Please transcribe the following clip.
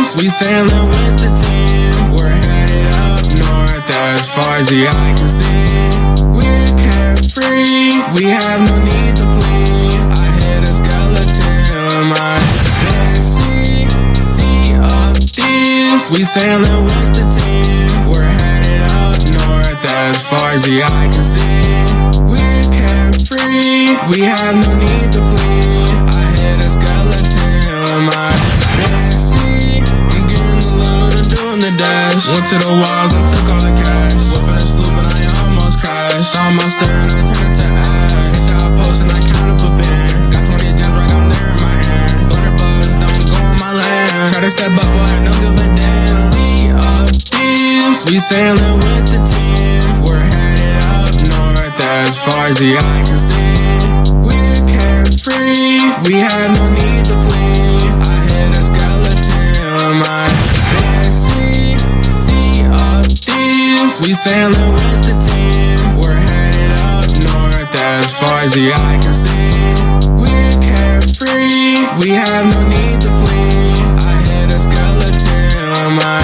thieves. We sailing with the team. We're headed up north as far as the eye can see. We're carefree. We have no need to flee. I hit a skeleton. My sea of thieves. We sailing with the team. We're headed up north as far as the eye can see. We're carefree. We have no need to flee. I hit a skeleton. My I'm getting a load and doing the dash. Went to the walls and took all the cash. Whipping and slooping, I almost crashed. Saw my stern, I turned it to ash. Hit the outpost and I count up a band. Got 20 gems right down there in my hand. Butter buzz, don't go on my land. Try to step up, boy, no give a damn. Sea of thieves. We sailing with the team. We're headed up north as far as the eye can see. We're carefree. We have no need to flee. My sea of thieves. We sailing with the team. We're headed up north as far as the eye can see. We're carefree. We have no need to flee. I hit a skeleton. My